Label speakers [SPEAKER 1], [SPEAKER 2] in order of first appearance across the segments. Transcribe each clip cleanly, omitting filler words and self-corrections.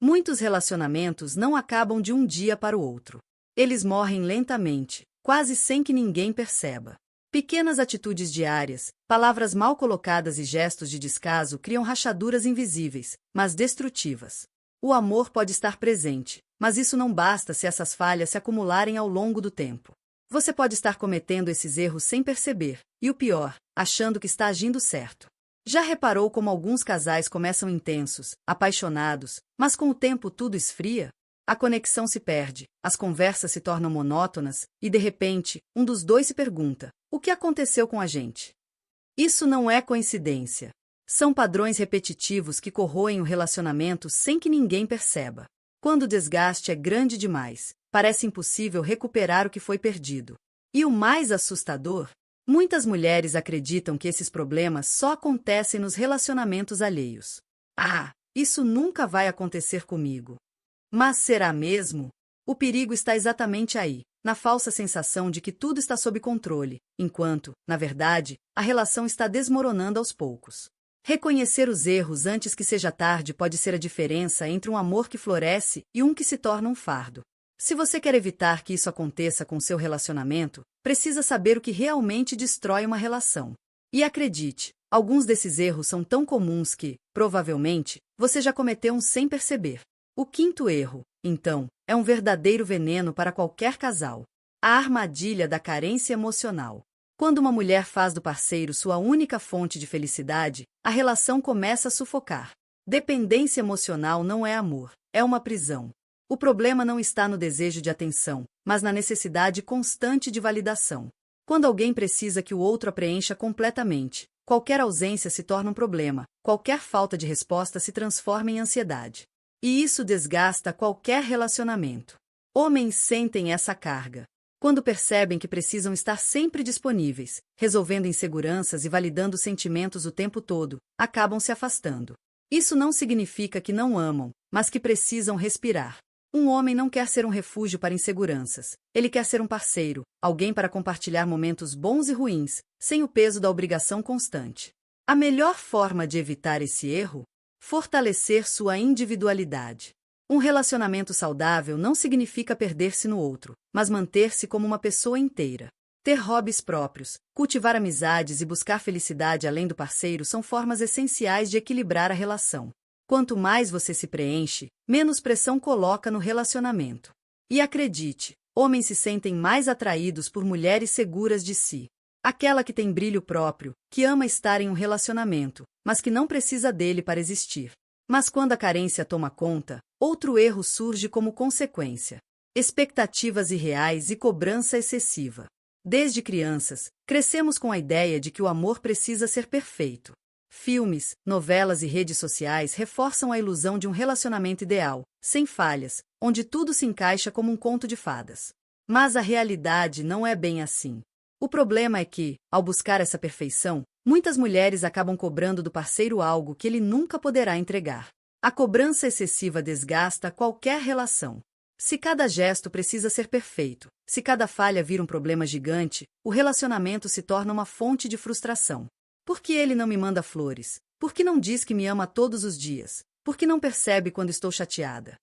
[SPEAKER 1] Muitos relacionamentos não acabam de um dia para o outro. Eles morrem lentamente, quase sem que ninguém perceba. Pequenas atitudes diárias, palavras mal colocadas e gestos de descaso criam rachaduras invisíveis, mas destrutivas. O amor pode estar presente, mas isso não basta se essas falhas se acumularem ao longo do tempo. Você pode estar cometendo esses erros sem perceber, e o pior, achando que está agindo certo. Já reparou como alguns casais começam intensos, apaixonados, mas com o tempo tudo esfria? A conexão se perde, as conversas se tornam monótonas, e de repente, um dos dois se pergunta: o que aconteceu com a gente? Isso não é coincidência. São padrões repetitivos que corroem o relacionamento sem que ninguém perceba. Quando o desgaste é grande demais, parece impossível recuperar o que foi perdido. E o mais assustador? Muitas mulheres acreditam que esses problemas só acontecem nos relacionamentos alheios. Ah, isso nunca vai acontecer comigo. Mas será mesmo? O perigo está exatamente aí, na falsa sensação de que tudo está sob controle, enquanto, na verdade, a relação está desmoronando aos poucos. Reconhecer os erros antes que seja tarde pode ser a diferença entre um amor que floresce e um que se torna um fardo. Se você quer evitar que isso aconteça com seu relacionamento, precisa saber o que realmente destrói uma relação. E acredite, alguns desses erros são tão comuns que, provavelmente, você já cometeu um sem perceber. O quinto erro, então, é um verdadeiro veneno para qualquer casal: a armadilha da carência emocional. Quando uma mulher faz do parceiro sua única fonte de felicidade, a relação começa a sufocar. Dependência emocional não é amor, é uma prisão. O problema não está no desejo de atenção, mas na necessidade constante de validação. Quando alguém precisa que o outro a preencha completamente, qualquer ausência se torna um problema, qualquer falta de resposta se transforma em ansiedade. E isso desgasta qualquer relacionamento. Homens sentem essa carga. Quando percebem que precisam estar sempre disponíveis, resolvendo inseguranças e validando sentimentos o tempo todo, acabam se afastando. Isso não significa que não amam, mas que precisam respirar. Um homem não quer ser um refúgio para inseguranças. Ele quer ser um parceiro, alguém para compartilhar momentos bons e ruins, sem o peso da obrigação constante. A melhor forma de evitar esse erro? Fortalecer sua individualidade. Um relacionamento saudável não significa perder-se no outro, mas manter-se como uma pessoa inteira. Ter hobbies próprios, cultivar amizades e buscar felicidade além do parceiro são formas essenciais de equilibrar a relação. Quanto mais você se preenche, menos pressão coloca no relacionamento. E acredite, homens se sentem mais atraídos por mulheres seguras de si. Aquela que tem brilho próprio, que ama estar em um relacionamento, mas que não precisa dele para existir. Mas quando a carência toma conta, outro erro surge como consequência: expectativas irreais e cobrança excessiva. Desde crianças, crescemos com a ideia de que o amor precisa ser perfeito. Filmes, novelas e redes sociais reforçam a ilusão de um relacionamento ideal, sem falhas, onde tudo se encaixa como um conto de fadas. Mas a realidade não é bem assim. O problema é que, ao buscar essa perfeição, muitas mulheres acabam cobrando do parceiro algo que ele nunca poderá entregar. A cobrança excessiva desgasta qualquer relação. Se cada gesto precisa ser perfeito, se cada falha vira um problema gigante, o relacionamento se torna uma fonte de frustração. Por que ele não me manda flores? Por que não diz que me ama todos os dias? Por que não percebe quando estou chateada?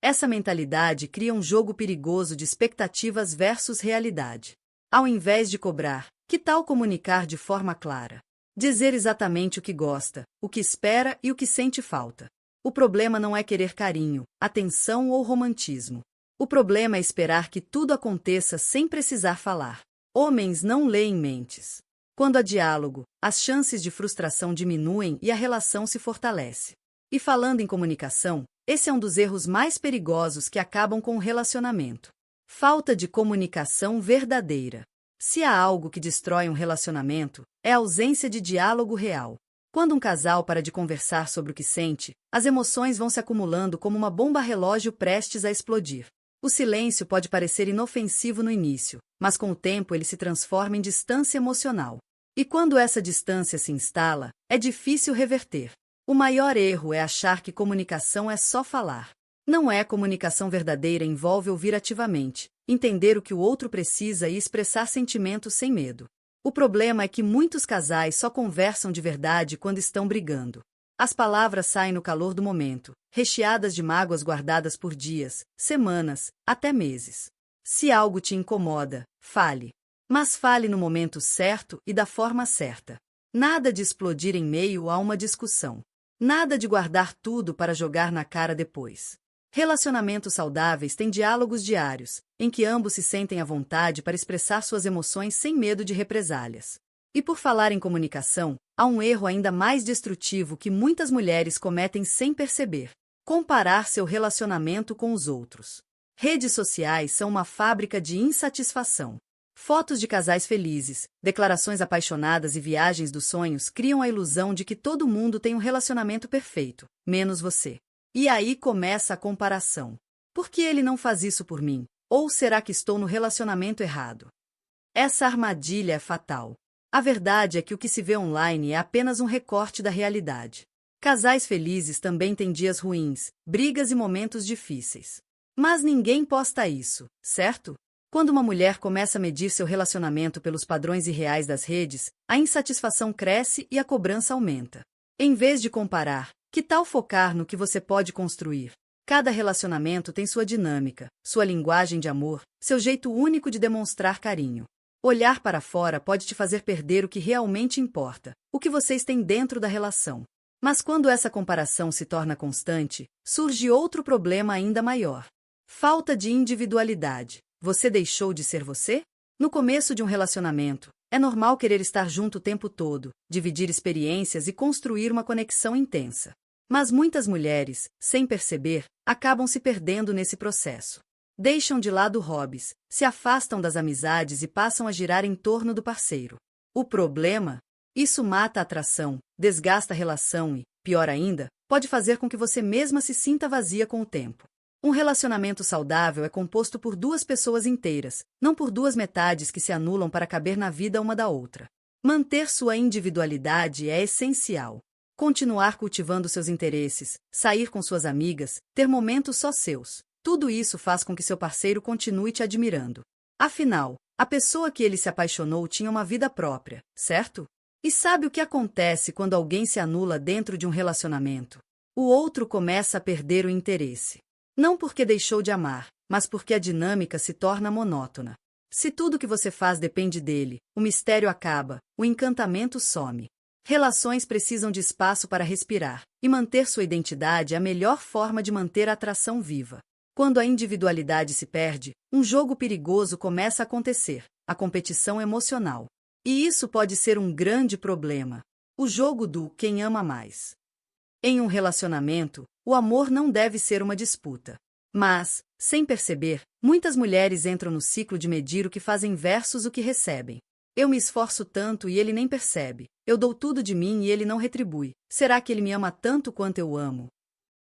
[SPEAKER 1] Essa mentalidade cria um jogo perigoso de expectativas versus realidade. Ao invés de cobrar, que tal comunicar de forma clara? Dizer exatamente o que gosta, o que espera e o que sente falta. O problema não é querer carinho, atenção ou romantismo. O problema é esperar que tudo aconteça sem precisar falar. Homens não leem mentes. Quando há diálogo, as chances de frustração diminuem e a relação se fortalece. E falando em comunicação, esse é um dos erros mais perigosos que acabam com o relacionamento. Falta de comunicação verdadeira. Se há algo que destrói um relacionamento, é a ausência de diálogo real. Quando um casal para de conversar sobre o que sente, as emoções vão se acumulando como uma bomba relógio prestes a explodir. O silêncio pode parecer inofensivo no início, mas com o tempo ele se transforma em distância emocional. E quando essa distância se instala, é difícil reverter. O maior erro é achar que comunicação é só falar. Não é. Comunicação verdadeira envolve ouvir ativamente, entender o que o outro precisa e expressar sentimentos sem medo. O problema é que muitos casais só conversam de verdade quando estão brigando. As palavras saem no calor do momento, recheadas de mágoas guardadas por dias, semanas, até meses. Se algo te incomoda, fale. Mas fale no momento certo e da forma certa. Nada de explodir em meio a uma discussão. Nada de guardar tudo para jogar na cara depois. Relacionamentos saudáveis têm diálogos diários, em que ambos se sentem à vontade para expressar suas emoções sem medo de represálias. E por falar em comunicação, há um erro ainda mais destrutivo que muitas mulheres cometem sem perceber: comparar seu relacionamento com os outros. Redes sociais são uma fábrica de insatisfação. Fotos de casais felizes, declarações apaixonadas e viagens dos sonhos criam a ilusão de que todo mundo tem um relacionamento perfeito, menos você. E aí começa a comparação. Por que ele não faz isso por mim? Ou será que estou no relacionamento errado? Essa armadilha é fatal. A verdade é que o que se vê online é apenas um recorte da realidade. Casais felizes também têm dias ruins, brigas e momentos difíceis. Mas ninguém posta isso, certo? Quando uma mulher começa a medir seu relacionamento pelos padrões irreais das redes, a insatisfação cresce e a cobrança aumenta. Em vez de comparar, que tal focar no que você pode construir? Cada relacionamento tem sua dinâmica, sua linguagem de amor, seu jeito único de demonstrar carinho. Olhar para fora pode te fazer perder o que realmente importa, o que vocês têm dentro da relação. Mas quando essa comparação se torna constante, surge outro problema ainda maior. Falta de individualidade. Você deixou de ser você? No começo de um relacionamento, é normal querer estar junto o tempo todo, dividir experiências e construir uma conexão intensa. Mas muitas mulheres, sem perceber, acabam se perdendo nesse processo. Deixam de lado hobbies, se afastam das amizades e passam a girar em torno do parceiro. O problema? Isso mata a atração, desgasta a relação e, pior ainda, pode fazer com que você mesma se sinta vazia com o tempo. Um relacionamento saudável é composto por duas pessoas inteiras, não por duas metades que se anulam para caber na vida uma da outra. Manter sua individualidade é essencial. Continuar cultivando seus interesses, sair com suas amigas, ter momentos só seus. Tudo isso faz com que seu parceiro continue te admirando. Afinal, a pessoa que ele se apaixonou tinha uma vida própria, certo? E sabe o que acontece quando alguém se anula dentro de um relacionamento? O outro começa a perder o interesse. Não porque deixou de amar, mas porque a dinâmica se torna monótona. Se tudo que você faz depende dele, o mistério acaba, o encantamento some. Relações precisam de espaço para respirar, e manter sua identidade é a melhor forma de manter a atração viva. Quando a individualidade se perde, um jogo perigoso começa a acontecer, a competição emocional. E isso pode ser um grande problema. O jogo do quem ama mais. Em um relacionamento, o amor não deve ser uma disputa. Mas, sem perceber, muitas mulheres entram no ciclo de medir o que fazem versus o que recebem. Eu me esforço tanto e ele nem percebe. Eu dou tudo de mim e ele não retribui. Será que ele me ama tanto quanto eu amo?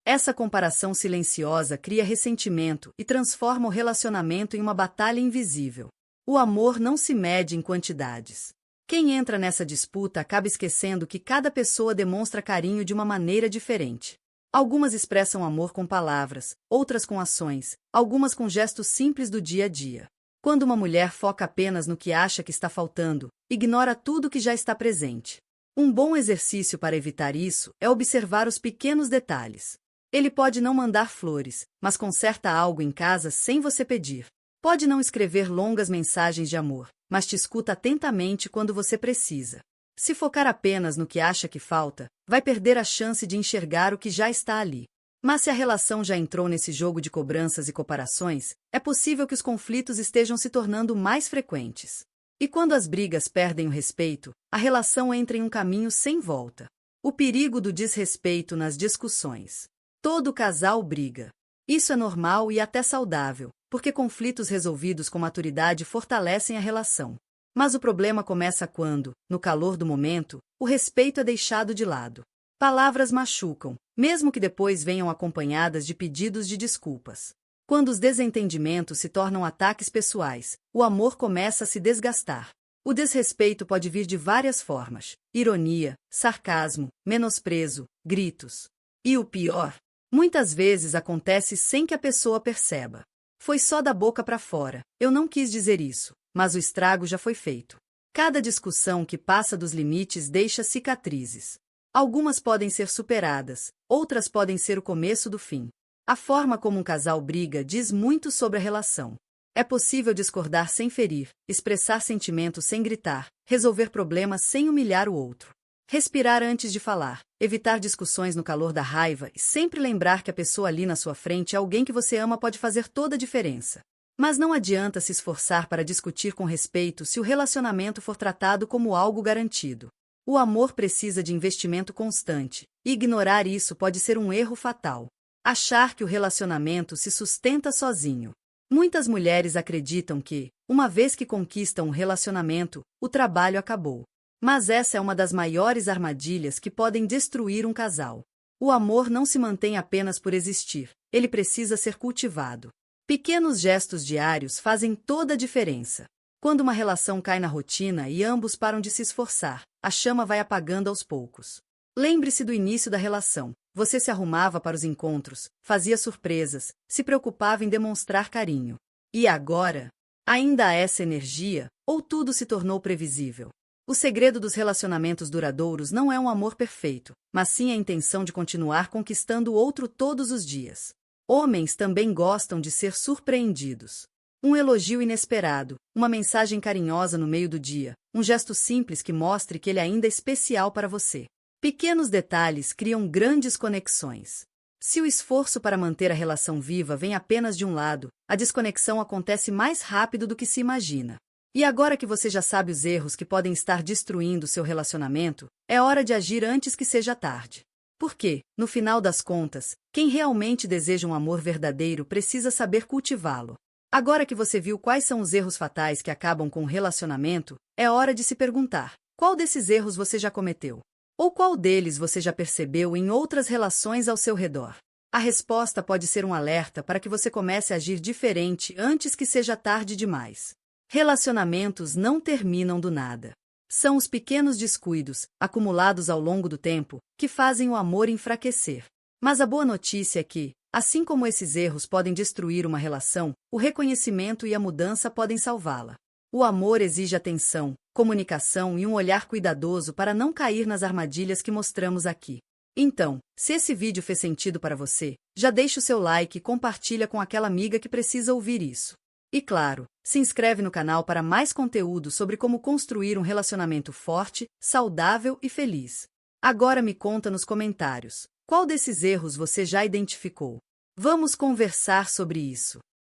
[SPEAKER 1] Essa comparação silenciosa cria ressentimento e transforma o relacionamento em uma batalha invisível. O amor não se mede em quantidades. Quem entra nessa disputa acaba esquecendo que cada pessoa demonstra carinho de uma maneira diferente. Algumas expressam amor com palavras, outras com ações, algumas com gestos simples do dia a dia. Quando uma mulher foca apenas no que acha que está faltando, ignora tudo que já está presente. Um bom exercício para evitar isso é observar os pequenos detalhes. Ele pode não mandar flores, mas conserta algo em casa sem você pedir. Pode não escrever longas mensagens de amor, mas te escuta atentamente quando você precisa. Se focar apenas no que acha que falta, vai perder a chance de enxergar o que já está ali. Mas se a relação já entrou nesse jogo de cobranças e comparações, é possível que os conflitos estejam se tornando mais frequentes. E quando as brigas perdem o respeito, a relação entra em um caminho sem volta. O perigo do desrespeito nas discussões. Todo casal briga. Isso é normal e até saudável, porque conflitos resolvidos com maturidade fortalecem a relação. Mas o problema começa quando, no calor do momento, o respeito é deixado de lado. Palavras machucam, mesmo que depois venham acompanhadas de pedidos de desculpas. Quando os desentendimentos se tornam ataques pessoais, o amor começa a se desgastar. O desrespeito pode vir de várias formas: ironia, sarcasmo, menosprezo, gritos. E o pior? Muitas vezes acontece sem que a pessoa perceba. Foi só da boca para fora. Eu não quis dizer isso, mas o estrago já foi feito. Cada discussão que passa dos limites deixa cicatrizes. Algumas podem ser superadas, outras podem ser o começo do fim. A forma como um casal briga diz muito sobre a relação. É possível discordar sem ferir, expressar sentimentos sem gritar, resolver problemas sem humilhar o outro. Respirar antes de falar, evitar discussões no calor da raiva e sempre lembrar que a pessoa ali na sua frente é alguém que você ama pode fazer toda a diferença. Mas não adianta se esforçar para discutir com respeito se o relacionamento for tratado como algo garantido. O amor precisa de investimento constante, e ignorar isso pode ser um erro fatal. Achar que o relacionamento se sustenta sozinho. Muitas mulheres acreditam que, uma vez que conquistam um relacionamento, o trabalho acabou. Mas essa é uma das maiores armadilhas que podem destruir um casal. O amor não se mantém apenas por existir, ele precisa ser cultivado. Pequenos gestos diários fazem toda a diferença. Quando uma relação cai na rotina e ambos param de se esforçar, a chama vai apagando aos poucos. Lembre-se do início da relação. Você se arrumava para os encontros, fazia surpresas, se preocupava em demonstrar carinho. E agora? Ainda há essa energia, ou tudo se tornou previsível? O segredo dos relacionamentos duradouros não é um amor perfeito, mas sim a intenção de continuar conquistando o outro todos os dias. Homens também gostam de ser surpreendidos. Um elogio inesperado, uma mensagem carinhosa no meio do dia, um gesto simples que mostre que ele ainda é especial para você. Pequenos detalhes criam grandes conexões. Se o esforço para manter a relação viva vem apenas de um lado, a desconexão acontece mais rápido do que se imagina. E agora que você já sabe os erros que podem estar destruindo seu relacionamento, é hora de agir antes que seja tarde. Porque, no final das contas, quem realmente deseja um amor verdadeiro precisa saber cultivá-lo. Agora que você viu quais são os erros fatais que acabam com o relacionamento, é hora de se perguntar: qual desses erros você já cometeu? Ou qual deles você já percebeu em outras relações ao seu redor? A resposta pode ser um alerta para que você comece a agir diferente antes que seja tarde demais. Relacionamentos não terminam do nada. São os pequenos descuidos, acumulados ao longo do tempo, que fazem o amor enfraquecer. Mas a boa notícia é que, assim como esses erros podem destruir uma relação, o reconhecimento e a mudança podem salvá-la. O amor exige atenção, comunicação e um olhar cuidadoso para não cair nas armadilhas que mostramos aqui. Então, se esse vídeo fez sentido para você, já deixa o seu like e compartilha com aquela amiga que precisa ouvir isso. E claro, se inscreve no canal para mais conteúdo sobre como construir um relacionamento forte, saudável e feliz. Agora me conta nos comentários, qual desses erros você já identificou? Vamos conversar sobre isso.